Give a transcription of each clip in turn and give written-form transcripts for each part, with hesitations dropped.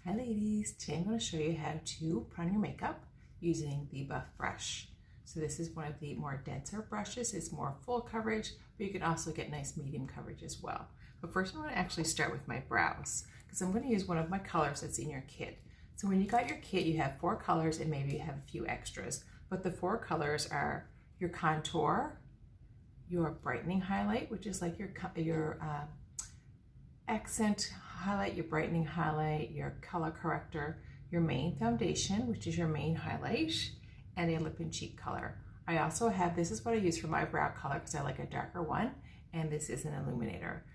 Hi ladies, today I'm going to show you how to put on your makeup using the Buff brush. So this is one of the more denser brushes. It's more full coverage, but you can also get nice medium coverage as well. But first I'm going to actually start with my brows because I'm going to use one of my colors that's in your kit. So when you got your kit, you have 4 colors and maybe you have a few extras, but the 4 colors are your contour, your brightening highlight, which is like your accent highlight, your brightening highlight, your color corrector, your main foundation, which is your main highlight, and a lip and cheek color. I also have, this is what I use for my brow color because I like a darker one, and this is an illuminator.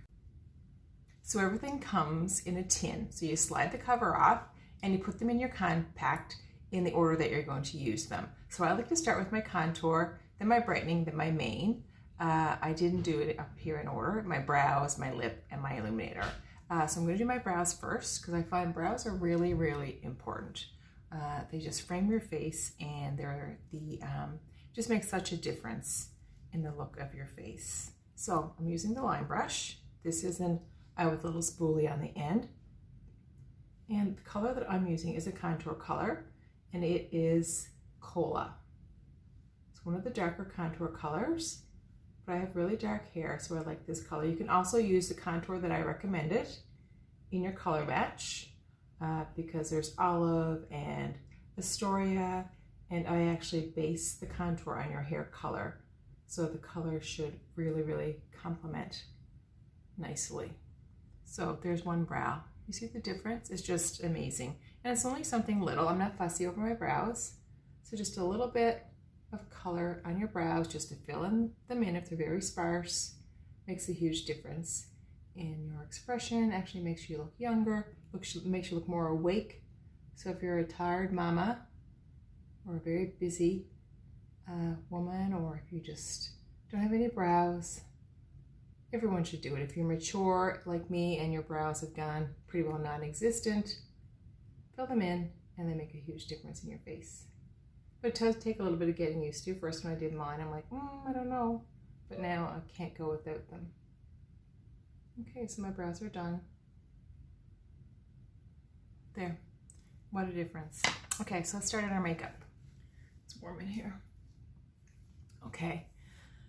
So everything comes in a tin. So you slide the cover off and you put them in your compact in the order that you're going to use them. So I like to start with my contour, then my brightening, then my main. I didn't do it up here in order, my brows, my lip, and my illuminator. So I'm going to do my brows first because I find brows are really, really important. They just frame your face and they're just make such a difference in the look of your face. So I'm using the line brush. This is with a little spoolie on the end. And the color that I'm using is a contour color, and it is Cola. It's one of the darker contour colors. But I have really dark hair, so I like this color. You can also use the contour that I recommended in your color match because there's Olive and Astoria, and I actually base the contour on your hair color. So the color should really, really complement nicely. So there's one brow. You see the difference? It's just amazing. And it's only something little. I'm not fussy over my brows. So just a little bit of color on your brows just to fill them in if they're very sparse. Makes a huge difference in your expression. Actually makes you look younger, makes you look more awake. So if you're a tired mama or a very busy woman, or if you just don't have any brows, everyone should do it. If you're mature like me and your brows have gone pretty well non-existent, fill them in and they make a huge difference in your face. But it does take a little bit of getting used to. First when I did mine, I'm like, I don't know. But now I can't go without them. Okay, so my brows are done. There, what a difference. Okay, so let's start on our makeup. It's warm in here. Okay,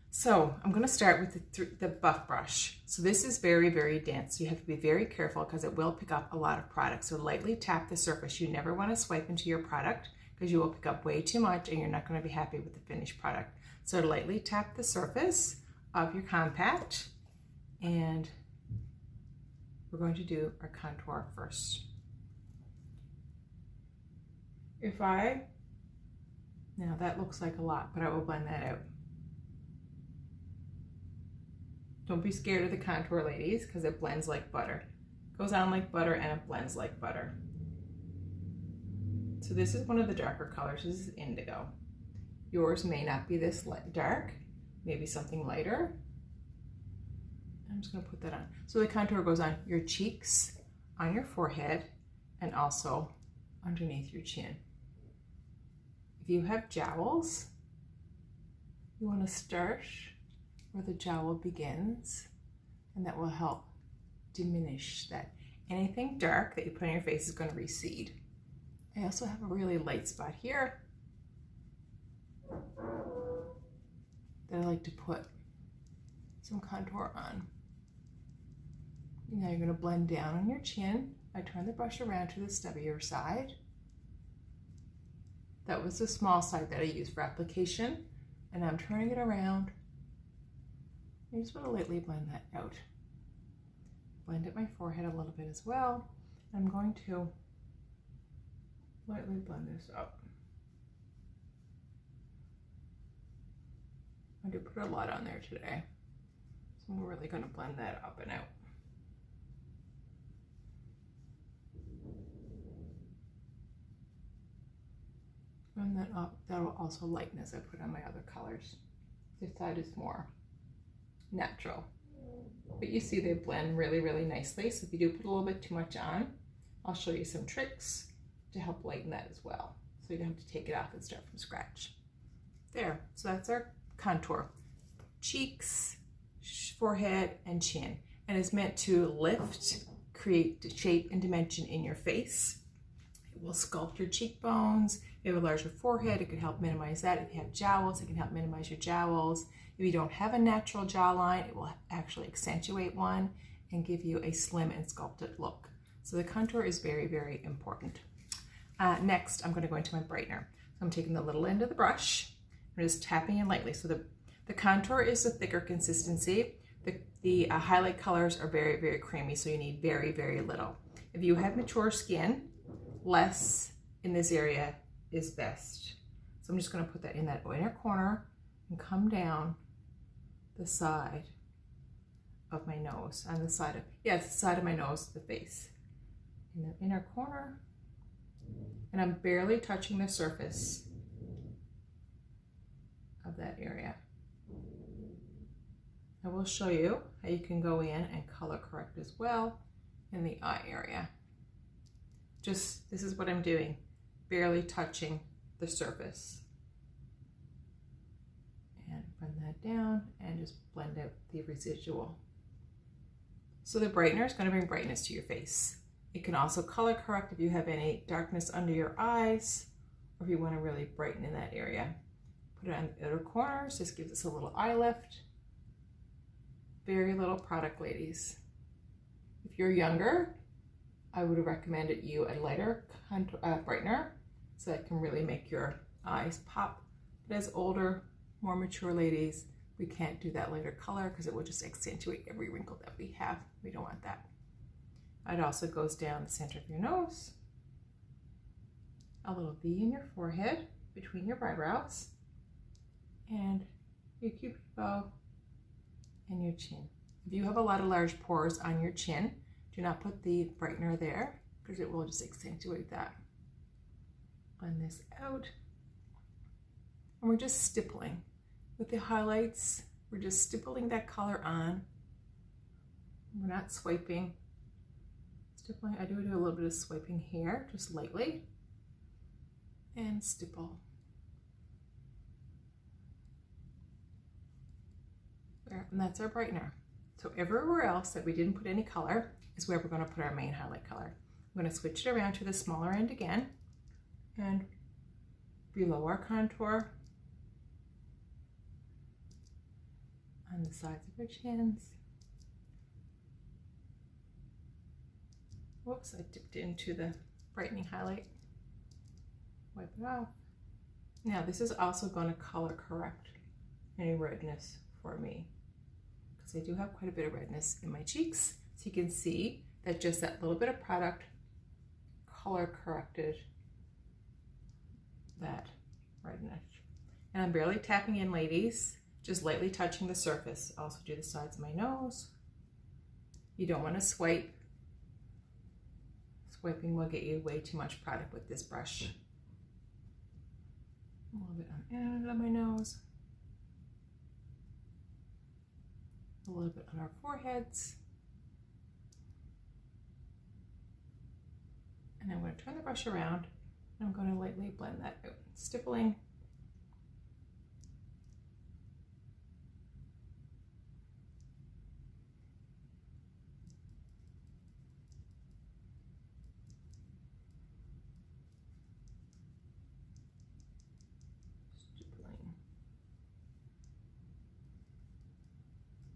so I'm gonna start with the Buff brush. So this is very, very dense. So you have to be very careful because it will pick up a lot of product. So lightly tap the surface. You never wanna swipe into your product because you will pick up way too much and you're not going to be happy with the finished product. So lightly tap the surface of your compact, and we're going to do our contour first. Now that looks like a lot, but I will blend that out. Don't be scared of the contour, ladies, because it blends like butter. It goes on like butter and it blends like butter. So this is one of the darker colors. This is indigo. Yours may not be this dark, maybe something lighter. I'm just gonna put that on. So the contour goes on your cheeks, on your forehead, and also underneath your chin. If you have jowls, you wanna start where the jowl begins, and that will help diminish that. Anything dark that you put on your face is gonna recede. I also have a really light spot here that I like to put some contour on. Now you're going to blend down on your chin. I turn the brush around to the stubbier side. That was the small side that I used for application, and I'm turning it around. I just want to lightly blend that out. Blend at my forehead a little bit as well. I'm going to lightly blend this up. I did put a lot on there today, so I'm really going to blend that up and out. Blend that up. That will also lighten as I put on my other colors. This side is more natural, but you see they blend really, really nicely. So if you do put a little bit too much on, I'll show you some tricks to help lighten that as well. So you don't have to take it off and start from scratch. There, so that's our contour. Cheeks, forehead, and chin. And it's meant to lift, create shape and dimension in your face. will sculpt your cheekbones. If you have a larger forehead, it can help minimize that. If you have jowls, it can help minimize your jowls. If you don't have a natural jawline, it will actually accentuate one and give you a slim and sculpted look. So the contour is very, very important. Next, I'm going to go into my brightener. So I'm taking the little end of the brush. I'm just tapping in lightly. So the contour is a thicker consistency. The highlight colors are very, very creamy, so you need very, very little. If you have mature skin, less in this area is best. So I'm just going to put that in that inner corner and come down the side of my nose, on the side of, it's the side of my nose, the face. In the inner corner, and I'm barely touching the surface of that area. I will show you how you can go in and color correct as well in the eye area. Just, this is what I'm doing, barely touching the surface. And bring that down and just blend out the residual. So the brightener is going to bring brightness to your face. It can also color correct if you have any darkness under your eyes, or if you want to really brighten in that area. Put it on the outer corners, just gives us a little eye lift. Very little product, ladies. If you're younger, I would recommend you a lighter brightener, so that can really make your eyes pop. But as older, more mature ladies, we can't do that lighter color because it will just accentuate every wrinkle that we have. We don't want that. It also goes down the center of your nose, a little V in your forehead, between your eyebrows, and your cupid bow and your chin. If you have a lot of large pores on your chin, do not put the brightener there because it will just accentuate that. Blend this out. And we're just stippling. With the highlights, we're just stippling that color on. We're not swiping. Stippling, I do a little bit of swiping here, just lightly. And stipple. There, and that's our brightener. So everywhere else that we didn't put any color is where we're going to put our main highlight color. I'm going to switch it around to the smaller end again, and below our contour, on the sides of our chins. Whoops, I dipped into the brightening highlight. Wipe it off. Now this is also going to color correct any redness for me, because I do have quite a bit of redness in my cheeks. So you can see that just that little bit of product color corrected that redness. And I'm barely tapping in, ladies, just lightly touching the surface. Also do the sides of my nose. You don't want to swipe. Swiping will get you way too much product with this brush. A little bit on the end of my nose. A little bit on our foreheads. And I'm going to turn the brush around and I'm going to lightly blend that out. Stippling.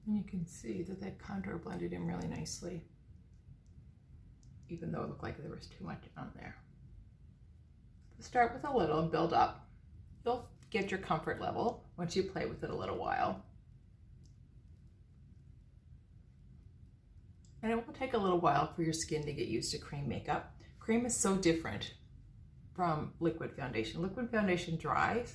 And you can see that that contour blended in really nicely, even though it looked like there was too much on there. Start with a little and build up. You'll get your comfort level once you play with it a little while. And it will take a little while for your skin to get used to cream makeup. Cream is so different from liquid foundation. Liquid foundation dries,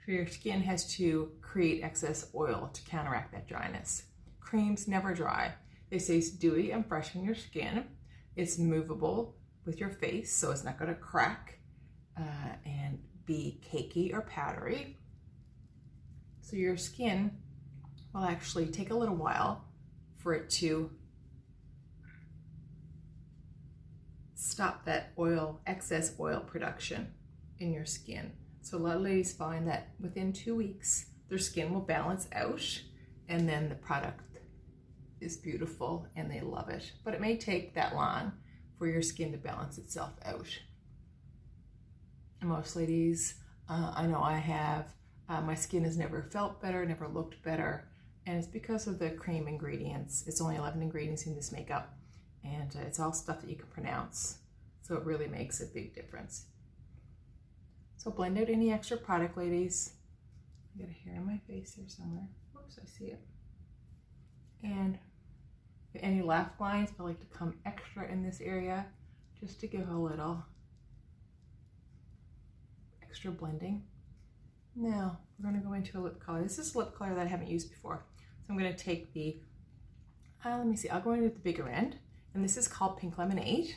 so your skin has to create excess oil to counteract that dryness. Creams never dry. They stay dewy and fresh on your skin. It's movable with your face, so it's not going to crack and be cakey or powdery. So your skin will actually take a little while for it to stop that oil, excess oil production in your skin. So a lot of ladies find that within 2 weeks, their skin will balance out, and then the product is beautiful and they love it. But it may take that long for your skin to balance itself out. Most ladies, I know I have, my skin has never felt better, never looked better, and it's because of the cream ingredients. It's only 11 ingredients in this makeup, and it's all stuff that you can pronounce, so it really makes a big difference. So blend out any extra product, ladies. I got a hair in my face here somewhere. Oops, I see it. And any laugh lines, I like to come extra in this area just to give a little extra blending. Now we're going to go into a lip color. This is a lip color that I haven't used before. So I'm going to take the, let me see, I'll go into the bigger end, and this is called Pink Lemonade.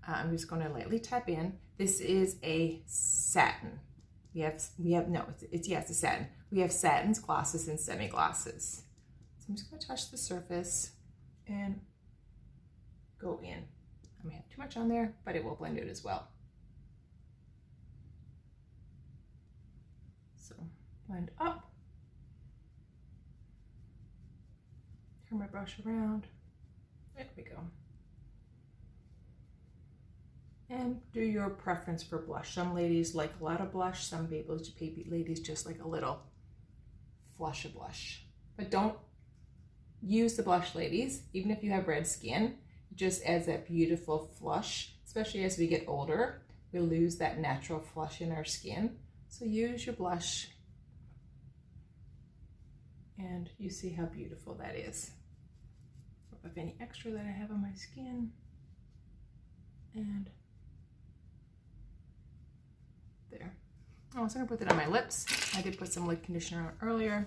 I'm just going to lightly tap in. This is a satin. It's a satin. We have satins, glosses, and semi-glosses. So I'm just going to touch the surface and go in. I may have too much on there, but it will blend out as well. So blend up. Turn my brush around. There we go. And do your preference for blush. Some ladies like a lot of blush, some baby ladies just like a little flush of blush. But don't use the blush, ladies, even if you have red skin. It just adds that beautiful flush, especially as we get older. We lose that natural flush in our skin. So use your blush, and you see how beautiful that is. Rub off any extra that I have on my skin, and there. I'm also going to put that on my lips. I did put some lip conditioner on earlier.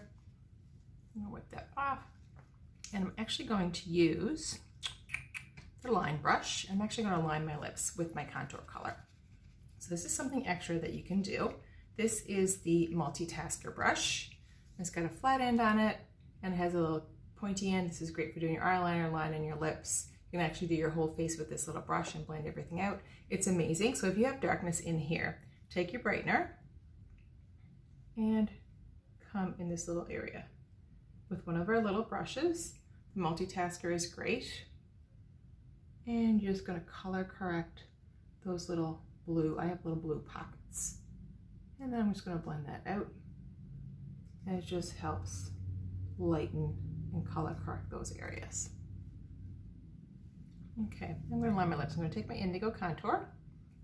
I'm going to wipe that off. And I'm actually going to use the line brush. I'm actually going to line my lips with my contour color. So this is something extra that you can do. This is the multitasker brush. It's got a flat end on it, and it has a little pointy end. This is great for doing your eyeliner, lining your lips. You can actually do your whole face with this little brush and blend everything out. It's amazing. So if you have darkness in here, take your brightener and come in this little area with one of our little brushes. The multitasker is great. And you're just going to color correct those little blue, I have little blue pockets. And then I'm just going to blend that out. And it just helps lighten and color correct those areas. Okay, I'm going to line my lips. I'm going to take my indigo contour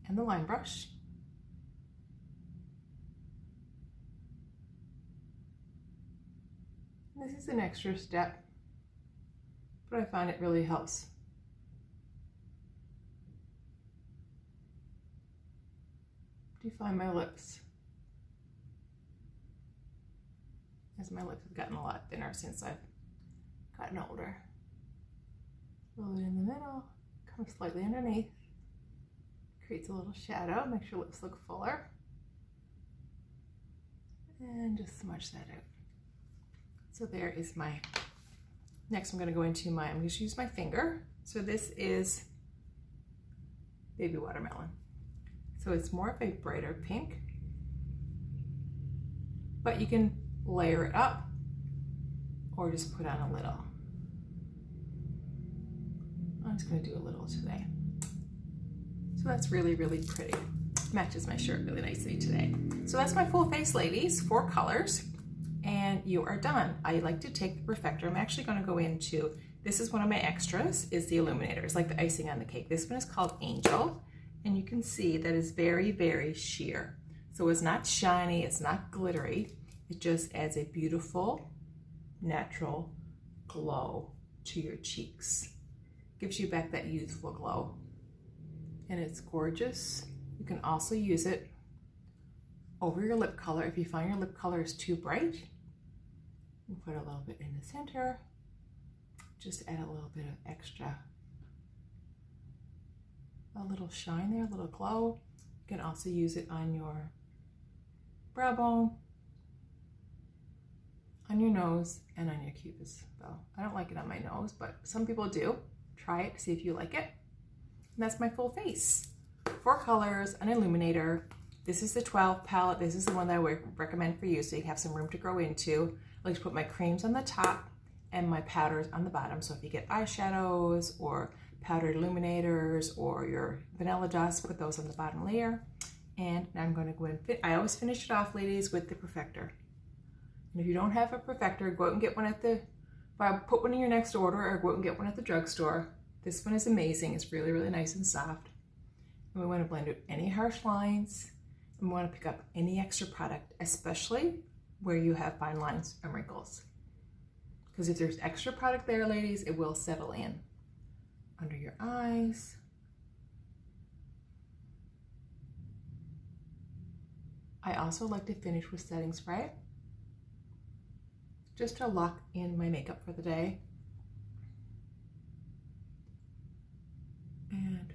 and the line brush. This is an extra step, but I find it really helps. Define my lips, as my lips have gotten a lot thinner since I've gotten older. Roll it in the middle, come slightly underneath, creates a little shadow, makes your lips look fuller, and just smudge that out. So there is my, next I'm going to go into my, I'm going to use my finger. So this is Baby Watermelon. So it's more of a brighter pink, but you can layer it up or just put on a little. I'm just going to do a little today. So that's really, really pretty. Matches my shirt really nicely today. So that's my full face, ladies, 4 colors. And you are done. I like to take the Perfector. I'm actually going to go into, this is one of my extras, is the illuminators, like the icing on the cake. This one is called Angel, and you can see that is very, very sheer. So it's not shiny, it's not glittery. It just adds a beautiful, natural glow to your cheeks. Gives you back that youthful glow. And it's gorgeous. You can also use it over your lip color. If you find your lip color is too bright, you put a little bit in the center, just add a little bit of extra, a little shine there, a little glow. You can also use it on your brow bone, on your nose, and on your cupid's bow. I don't like it on my nose, but some people do. Try it, see if you like it. And that's my full face. 4 colors, an illuminator. This is the 12 palette. This is the one that I would recommend for you, so you have some room to grow into. I like to put my creams on the top and my powders on the bottom. So if you get eyeshadows or powdered illuminators or your vanilla dust, put those on the bottom layer. And now I'm going to go and I always finish it off, ladies, with the Perfector. And if you don't have a Perfector, go out and get one put one in your next order, or go out and get one at the drugstore. This one is amazing. It's really, really nice and soft. And we want to blend out any harsh lines. And we want to pick up any extra product, especially where you have fine lines and wrinkles. Because if there's extra product there, ladies, it will settle in under your eyes. I also like to finish with setting spray, just to lock in my makeup for the day. And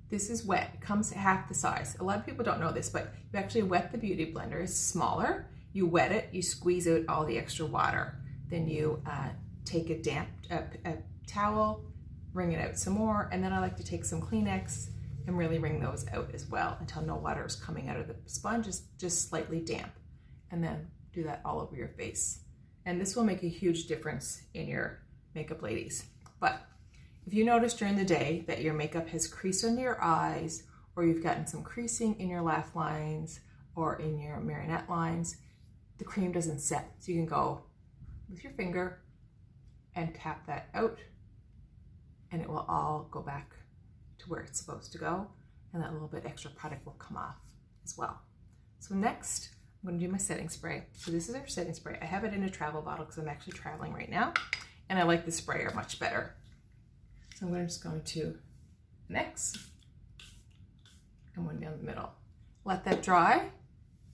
this is wet, it comes half the size. A lot of people don't know this, but you actually wet the Beauty Blender. It's smaller. You wet it, you squeeze out all the extra water. Then you take a damp towel, wring it out some more, and then I like to take some Kleenex and really wring those out as well until no water is coming out of the sponge, just slightly damp. And then do that all over your face. And this will make a huge difference in your makeup, ladies. But if you notice during the day that your makeup has creased under your eyes, or you've gotten some creasing in your laugh lines or in your marionette lines, the cream doesn't set. So you can go with your finger and tap that out, and it will all go back to where it's supposed to go, and that little bit extra product will come off as well. So next, I'm going to do my setting spray. So this is our setting spray. I have it in a travel bottle because I'm actually traveling right now, and I like the sprayer much better. So I'm just going to mix and one down the middle. Let that dry,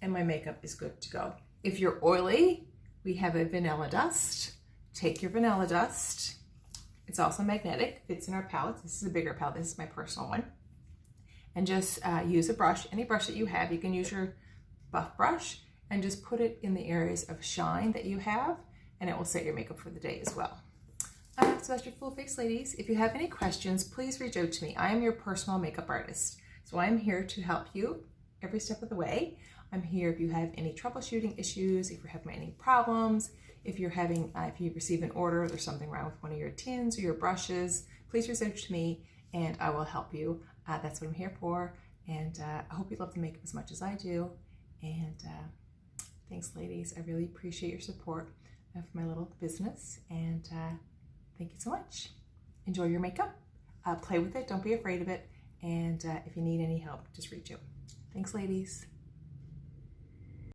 and my makeup is good to go. If you're oily, we have a vanilla dust. Take your vanilla dust. It's also magnetic, fits in our palettes. This is a bigger palette, this is my personal one. And just use a brush, any brush that you have. You can use your buff brush and just put it in the areas of shine that you have, and it will set your makeup for the day as well. So that's your full face, ladies. If you have any questions, please reach out to me. I am your personal makeup artist. So I'm here to help you every step of the way. I'm here if you have any troubleshooting issues, if you're having any problems, if you're having, if you receive an order, there's something wrong with one of your tins or your brushes, please reach out to me and I will help you. That's what I'm here for. And I hope you love the makeup as much as I do. And thanks, ladies. I really appreciate your support of my little business. And thank you so much. Enjoy your makeup. Play with it. Don't be afraid of it. And if you need any help, just reach out. Thanks, ladies.